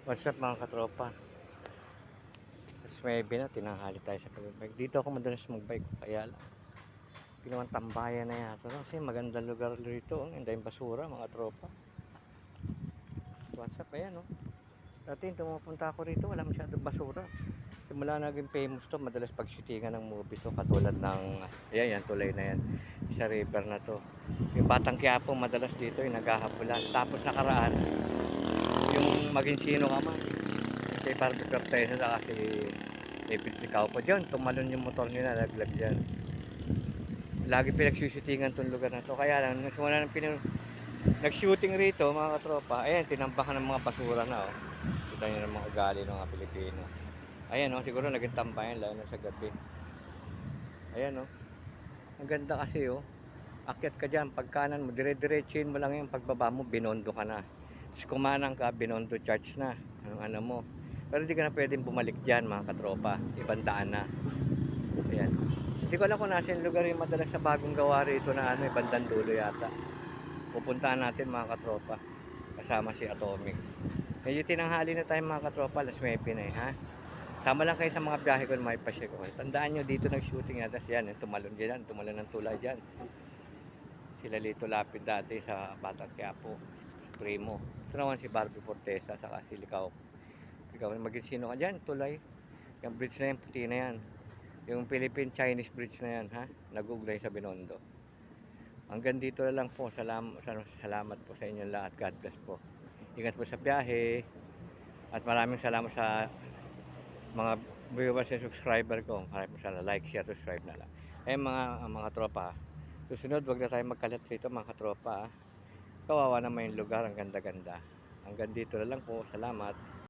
What's up mga katropa? Mas may na, tinanghali tayo sa pagbike. Dito ako madalas magbike, kaya lang. Ginawan tambayan na yata. Kasi magandang lugar dito. Hindi yung basura mga tropa. What's up? Ayan oh. Dati tumupunta ako rito, wala masyadong basura. Simula naging famous to, madalas pagshootingan ng movie to. Katulad ng, ayan yan, tulay na yan. Sa river na to. Yung Batang Quiapo, madalas dito yung naghahabulan. Tapos nakaraan, yung maging sino ka man. Kay Barbie Cortez na kasi David Licao po dyan. Tumalon yung motor nila, laglag dyan. Lagi pinagsushootingan tong lugar na to. Kaya lang, nung simula ng nag-shooting rito mga katropa, ayan, tinambakan ng mga basura na oh. Kita nyo ng mga ugali ng mga Pilipino. Ayan oh, siguro naging tambayan lalo na sa gabi. Ayan oh, ang ganda kasi oh. Akyat ka dyan, pagkanan mo, dire-diretsuin mo lang yung pagbaba mo, binondo ka na. Tapos kumanang ka, binondo charge na. Ano mo. Pero hindi ka na pwedeng bumalik dyan mga katropa. Ibang daan na. Ayan. Hindi ko alam kung nasa yung lugar yung madalas sa bagong gawa rito na ano, bandang dulo yata. Pupuntahan natin mga katropa. Kasama si Atomic. Medyo tinanghali na tayo mga katropa, alas 9 na eh, ha? Sama lang kayo sa mga biyahe ko na may pasya ko. Tandaan nyo, dito nag-shooting natas yan. Tumalon dyan, tumalon ng tulay dyan. Sila Lito Lapid dati sa Batang Quiapo, Primo. Ito naman si Barbie Fortesa, saka si Licao. Ikaw, maging sino ka dyan, tulay. Yung bridge na yan, puti na yan. Yung Philippine-Chinese bridge na yan, ha? Nag-ugnay sa Binondo. Hanggang dito na lang po. Salamat po sa inyong lahat. God bless po. Ingat po sa biyahe. At maraming salamat sa mga viewers and subscriber ko. Maraming salamat. Like, share, subscribe na lang. Eh mga tropa, susunod wag na tayo magkalat rito mga katropa. Kawawa naman yung lugar. Ang ganda-ganda. Hanggang dito na lang po. Salamat.